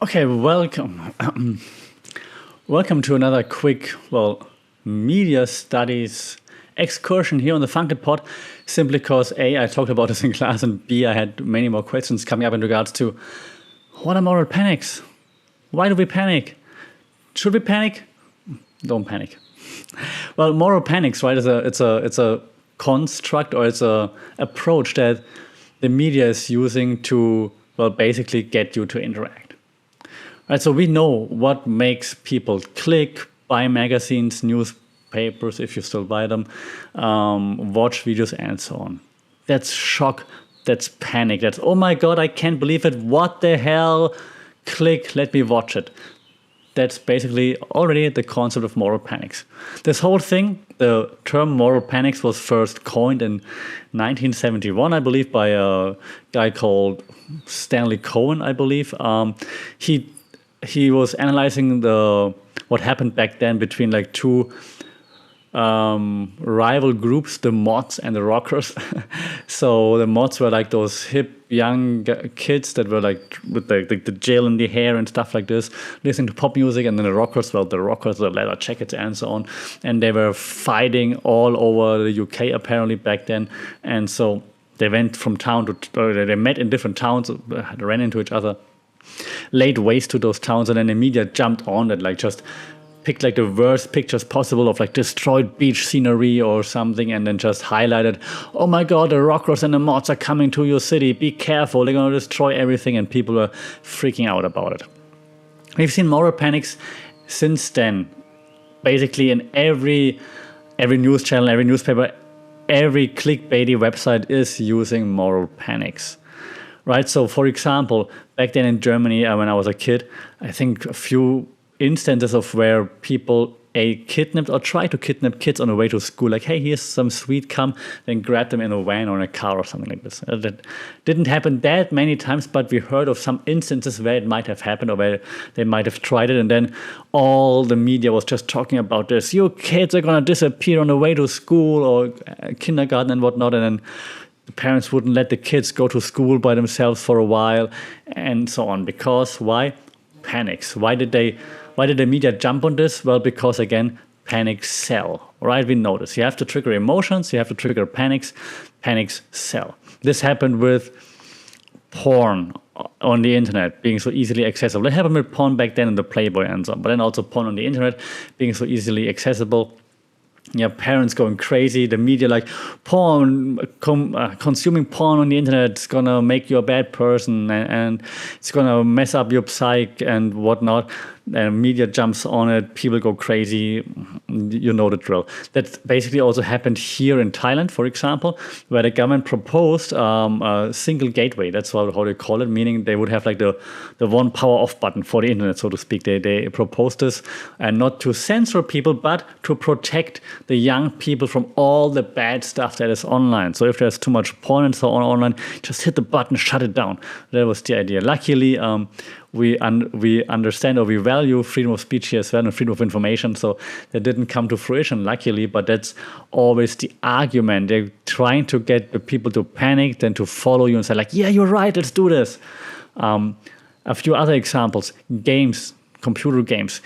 Okay, welcome. Welcome to another quick, media studies excursion here on the Funkit Pod. Simply because A, I talked about this in class, and B, I had many more questions coming up in regards to what are moral panics? Why do we panic? Should we panic? Don't panic. Well, moral panics, right? It's a construct, or it's a approach that the media is using to basically get you to interact. Right, so we know what makes people click, buy magazines, newspapers, if you still buy them, watch videos, and so on. That's shock, that's panic, that's, oh my God, I can't believe it, what the hell, click, let me watch it. That's basically already the concept of moral panics. This whole thing, the term moral panics, was first coined in 1971, I believe, by a guy called Stanley Cohen, I believe. He was analyzing what happened back then between like two rival groups, the mods and the rockers. So the mods were like those hip young kids that were like with the gel in the hair and stuff like this, listening to pop music, and then the rockers, the leather jackets and so on. And they were fighting all over the UK apparently back then. And so they went from town to, they met in different towns, ran into each other, laid waste to those towns, and then the media jumped on that, like just picked like the worst pictures possible of like destroyed beach scenery or something, and then just highlighted, oh my God, the rockers and the mods are coming to your city, be careful, they're going to destroy everything, and people were freaking out about it. We've seen moral panics since then, basically in every news channel, every newspaper, every clickbaity website is using moral panics. Right, so for example, back then in Germany, when I was a kid, I think a few instances of where people kidnapped or tried to kidnap kids on the way to school. Like, hey, here's some sweet cum, then grab them in a van or in a car or something like this. That didn't happen that many times, but we heard of some instances where it might have happened or where they might have tried it. And then all the media was just talking about this. Your kids are going to disappear on the way to school or kindergarten and whatnot. And then the parents wouldn't let the kids go to school by themselves for a while, and so on. Because why? Panics. Why did the media jump on this? Well, because again, panics sell. Right? We know this. You have to trigger emotions. You have to trigger panics. Panics sell. This happened with porn on the internet being so easily accessible. It happened with porn back then in the Playboy and so on. But then also porn on the internet being so easily accessible. Yeah, parents going crazy, the media like, porn, consuming porn on the internet is gonna make you a bad person, and it's gonna mess up your psyche and whatnot. Media jumps on it, people go crazy, you know the drill. That basically also happened here in Thailand, for example, where the government proposed a single gateway. That's how they call it, meaning they would have like the one power off button for the internet, so to speak. They proposed this, and not to censor people, but to protect the young people from all the bad stuff that is online. So if there's too much porn and so on online, just hit the button, shut it down. That was the idea. Luckily, we understand, or we value freedom of speech here as well, and freedom of information, so that didn't come to fruition, luckily, but that's always the argument. They're trying to get the people to panic, then to follow you and say like, yeah, you're right, let's do this. A few other examples, games, computer games.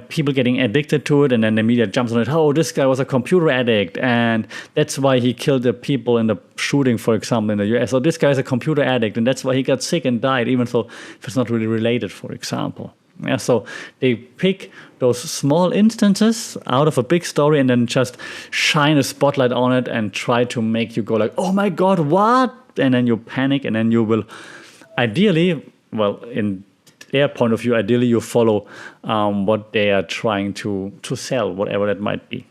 People getting addicted to it, and then the media jumps on it. Oh, this guy was a computer addict, and that's why he killed the people in the shooting, for example, in the US. So this guy's a computer addict, and that's why he got sick and died, even though if it's not really related, for example. Yeah, so they pick those small instances out of a big story and then just shine a spotlight on it and try to make you go like, oh my God, what? And then you panic, and then you will ideally, in their point of view, ideally you follow what they are trying to sell, whatever that might be.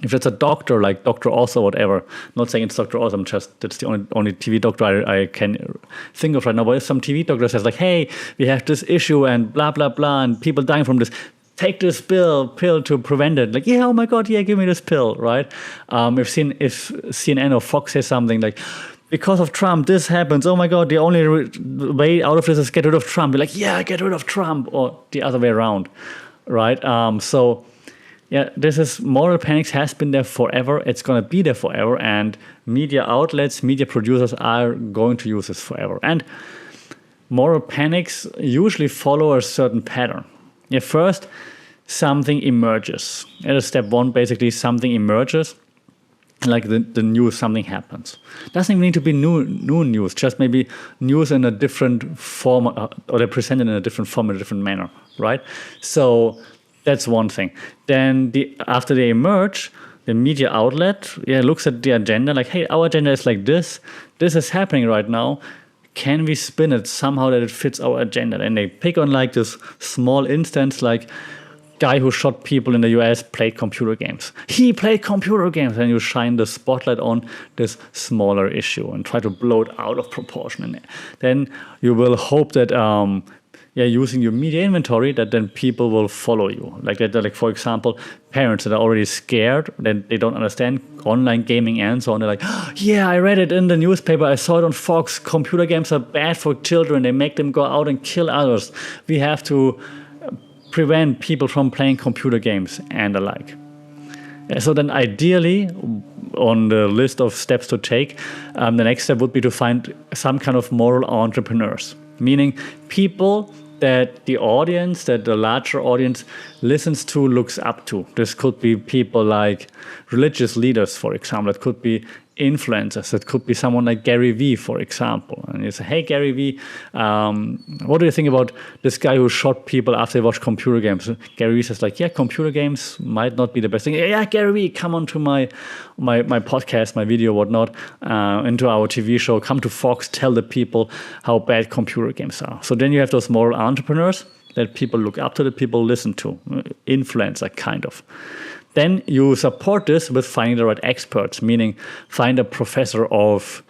If it's a doctor, like Dr. Oz or whatever, not saying it's Dr. Oz, that's the only TV doctor I can think of right now, but if some TV doctor says like, hey, we have this issue and blah, blah, blah, and people dying from this, take this pill to prevent it. Like, yeah, oh my God, yeah, give me this pill, right? If CNN or Fox says something like, because of Trump, this happens. Oh my God, the only way out of this is get rid of Trump. You're like, yeah, get rid of Trump, or the other way around, right? So, yeah, this is moral panics has been there forever. It's going to be there forever, and media outlets, media producers are going to use this forever. And moral panics usually follow a certain pattern. Yeah, first, something emerges. At step one, basically, something emerges, like the news, something happens. Doesn't even need to be new news, just maybe news in a different form, or they're presented in a different form, in a different manner, right? So that's one thing. Then after they emerge, the media outlet looks at the agenda like, hey, our agenda is like this. This is happening right now. Can we spin it somehow that it fits our agenda? And they pick on like this small instance, like guy who shot people in the US played computer games. He played computer games, and you shine the spotlight on this smaller issue and try to blow it out of proportion. And then you will hope that using your media inventory, that then people will follow you. Like that, like for example, parents that are already scared, then they don't understand online gaming and so on. They're like, oh, yeah, I read it in the newspaper. I saw it on Fox. Computer games are bad for children. They make them go out and kill others. We have to prevent people from playing computer games and the like. So then ideally, on the list of steps to take, the next step would be to find some kind of moral entrepreneurs, meaning people that the audience, that the larger audience listens to, looks up to. This could be people like religious leaders, for example. It could be influencers. It could be someone like Gary Vee, for example. And you say, hey, Gary Vee, what do you think about this guy who shot people after they watched computer games? Gary Vee says like, yeah, computer games might not be the best thing. Yeah, Gary Vee, come on to my podcast, my video, whatnot, into our TV show. Come to Fox, tell the people how bad computer games are. So then you have those moral entrepreneurs that people look up to, that people listen to, influencer kind of. Then you support this with finding the right experts, meaning find a professor of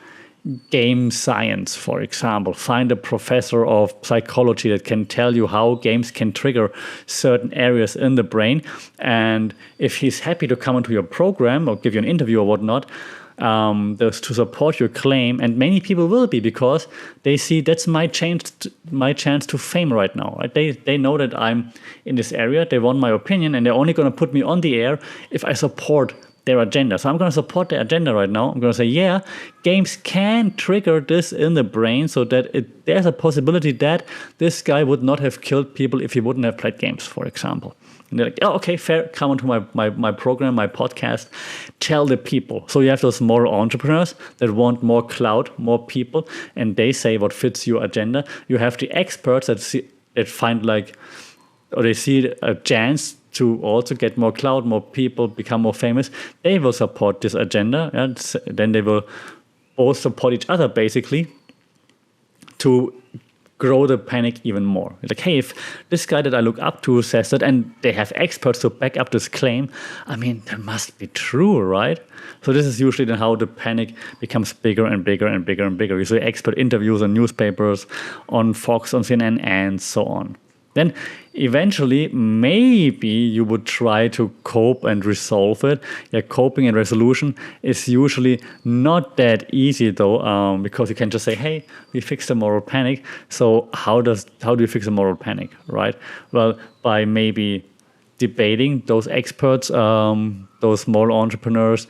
game science, for example. Find a professor of psychology that can tell you how games can trigger certain areas in the brain. And if he's happy to come into your program or give you an interview or whatnot, to support your claim, and many people will be, because they see that's my chance to fame right now. Right? They know that I'm in this area. They want my opinion, and they're only going to put me on the air if I support their agenda. So I'm going to support their agenda right now. I'm going to say, yeah, games can trigger this in the brain, so that there's a possibility that this guy would not have killed people if he wouldn't have played games, for example. And they're like, oh, okay, fair, come onto my program, my podcast, tell the people. So you have those moral entrepreneurs that want more clout, more people, and they say what fits your agenda. You have the experts that find like, or they see a chance to also get more clout, more people, become more famous. They will support this agenda, and then they will both support each other, basically, to grow the panic even more. Like, hey, if this guy that I look up to says that, and they have experts to back up this claim, I mean, that must be true, right? So this is usually then how the panic becomes bigger and bigger and bigger and bigger. You see expert interviews on newspapers, on Fox, on CNN, and so on. Then eventually, maybe you would try to cope and resolve it. Yeah, coping and resolution is usually not that easy though, because you can just say, hey, we fixed the moral panic. So how do you fix a moral panic, right? Well, by maybe debating those experts, those moral entrepreneurs,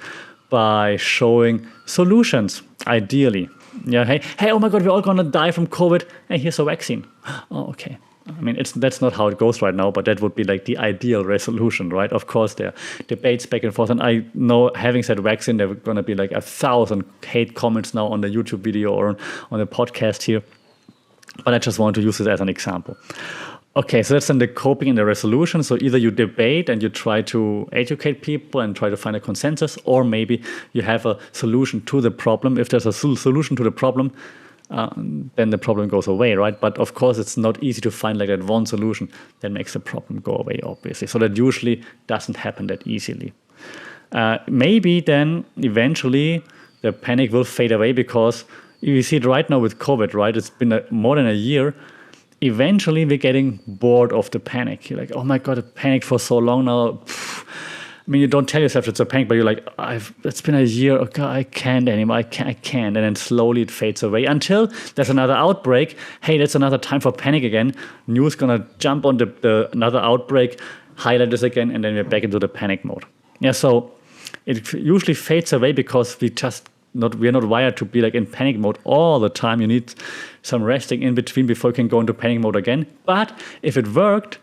by showing solutions, ideally. Yeah, hey, oh my God, we're all gonna die from COVID. Hey, here's a vaccine. Oh, okay. I mean, that's not how it goes right now, but that would be like the ideal resolution, right? Of course, there are debates back and forth. And I know, having said vaccine, there are going to be like 1,000 hate comments now on the YouTube video or on the podcast here. But I just want to use this as an example. Okay, so that's then the coping and the resolution. So either you debate and you try to educate people and try to find a consensus, or maybe you have a solution to the problem. If there's a solution to the problem, then the problem goes away, right? But of course, it's not easy to find like that one solution that makes the problem go away, obviously. So that usually doesn't happen that easily. Maybe then eventually the panic will fade away, because you see it right now with COVID, right? It's been more than a year. Eventually, we're getting bored of the panic. You're like, oh my God, I panicked for so long now. I mean, you don't tell yourself it's a panic, but you're like, it's been a year. Okay, I can't anymore. I can't. And then slowly it fades away until there's another outbreak. Hey, that's another time for panic again. News gonna jump on the another outbreak, highlight this again, and then we're back into the panic mode. Yeah, so it usually fades away because we just we're not wired to be like in panic mode all the time. You need some resting in between before you can go into panic mode again. But if it worked,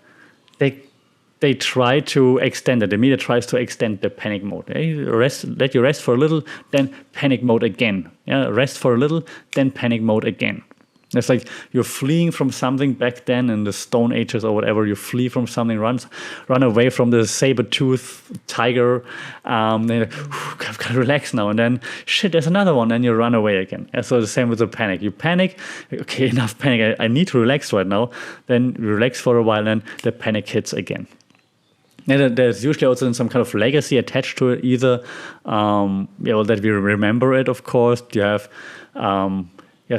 they try to extend it. The media tries to extend the panic mode. Let you rest for a little, then panic mode again. Rest for a little, then panic mode again. It's like you're fleeing from something back then in the Stone Ages or whatever. You flee from something, run away from the saber-toothed tiger. Then you're like, I've got to relax now. And then, shit, there's another one. And you run away again. And so the same with the panic. You panic. Okay, enough panic. I need to relax right now. Then you relax for a while, and the panic hits again. And there's usually also some kind of legacy attached to it, either that we remember it, of course. You have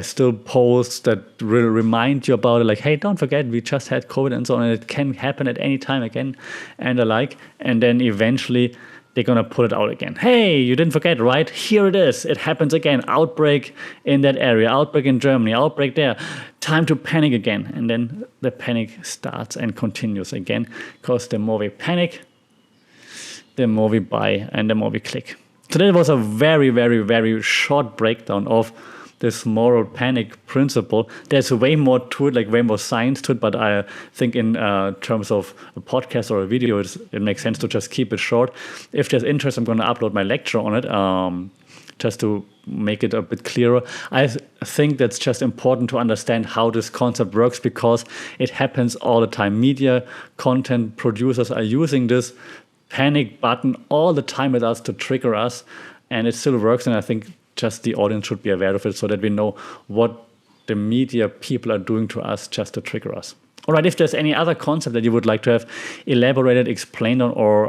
still posts that will remind you about it, like, hey, don't forget, we just had COVID and so on, and it can happen at any time again, and the like. And then eventually they're going to put it out again. Hey, you didn't forget, right? Here it is. It happens again. Outbreak in that area. Outbreak in Germany. Outbreak there. Time to panic again. And then the panic starts and continues again, because the more we panic, the more we buy and the more we click. So that was a very, very, very short breakdown of this moral panic principle. There's way more to it, like way more science to it, but I think in terms of a podcast or a video, it makes sense to just keep it short. If there's interest, I'm going to upload my lecture on it, just to make it a bit clearer. I think that's just important to understand how this concept works, because it happens all the time. Media content producers are using this panic button all the time with us to trigger us, and it still works. And I think just the audience should be aware of it, so that we know what the media people are doing to us just to trigger us. All right, if there's any other concept that you would like to have elaborated, explained on, or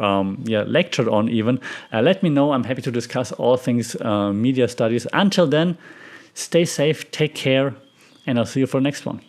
lectured on even, let me know. I'm happy to discuss all things media studies. Until then, stay safe, take care, and I'll see you for the next one.